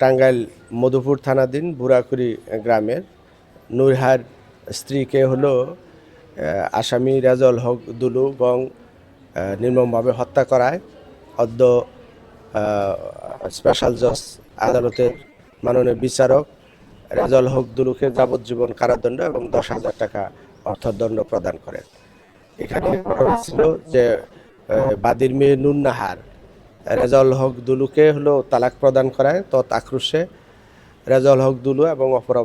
টাঙ্গাইল মধুপুর থানাধীন বুড়াকুড়ি গ্রামের নূরহার স্ত্রীকে হলো আসামি রেজাউল হক দুলু গং নির্মমভাবে হত্যা করায় অদ্য স্পেশাল জজ আদালতের মাননীয় বিচারক রেজাউল হক দুলুকে যাবজ্জীবন কারাদণ্ড এবং 10,000 টাকা অর্থদণ্ড প্রদান করেন। এখানে ছিল যে বাদীর মেয়ে নুন নাহার রেজাউল হক দুলুকে হলো তালাক প্রদান করায় তৎ আক্রোশে রেজাউল হক দুলু এবং অপর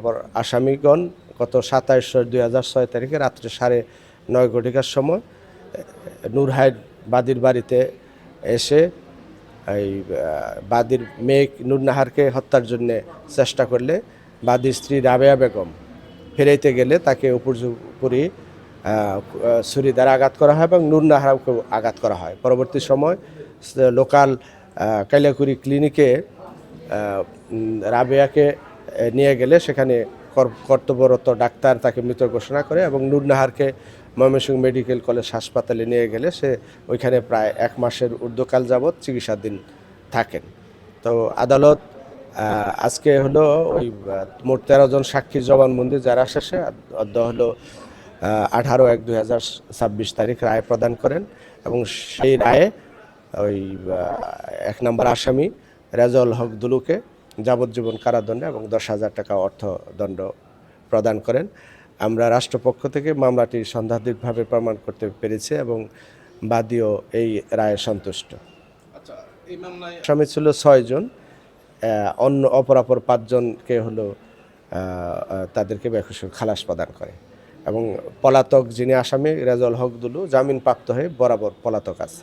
আসামিগণ গত 27/2006 তারিখে রাত্রে 9:30 ঘটিকার সময় নূরহাইদ বাদীর বাড়িতে এসে এই বাদীর মেয়ে নুর নাহারকে হত্যার জন্য চেষ্টা করলে বাদীর স্ত্রী রাবেয়া বেগম ফেরাইতে গেলে তাকে উপর্যুপরি ছুরি দ্বারা আঘাত করা হয় এবং নুর নাহারকেও আঘাত করা হয়। পরবর্তী সময় লোকাল কাইলাকুড়ি ক্লিনিকে রাবেয়াকে নিয়ে গেলে সেখানে কর্তব্যরত ডাক্তার তাকে মৃত ঘোষণা করে এবং নুর নাহারকে ময়মনসিংহ মেডিকেল কলেজ হাসপাতালে নিয়ে গেলে সে ওইখানে প্রায় 1 মাসের ঊর্ধ্বকাল যাবৎ চিকিৎসাধীন থাকেন। তো আদালত আজকে হলো ওই মোট 13 জন সাক্ষীর জবানবন্দি যারা শেষে অদ্য হলো 18/1/2026 তারিখ রায় প্রদান করেন এবং সেই রায়ে ওই 1 নম্বর আসামি রেজাউল হক দুলুকে যাবজ্জীবন কারাদণ্ড এবং 10,000 টাকা অর্থদণ্ড প্রদান করেন। আমরা রাষ্ট্রপক্ষ থেকে মামলাটি সন্দেহাতীতভাবে প্রমাণ করতে পেরেছি এবং বাদীও এই রায়ে সন্তুষ্ট। আসামি ছিল 6 জন, অন্য অপরাপর 5 জনকে হলো তাদেরকে বেকসুর খালাস প্রদান করে এবং পলাতক যিনি আসামি রেজাউল হক দুলু জামিন প্রাপ্ত হয়ে বরাবর পলাতক আছে।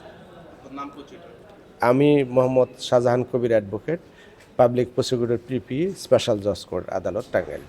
আমি Mohammad Shahjahan Kabir advocate, public prosecutor PP, special জজ কোর্ট আদালত টাঙ্গাইল।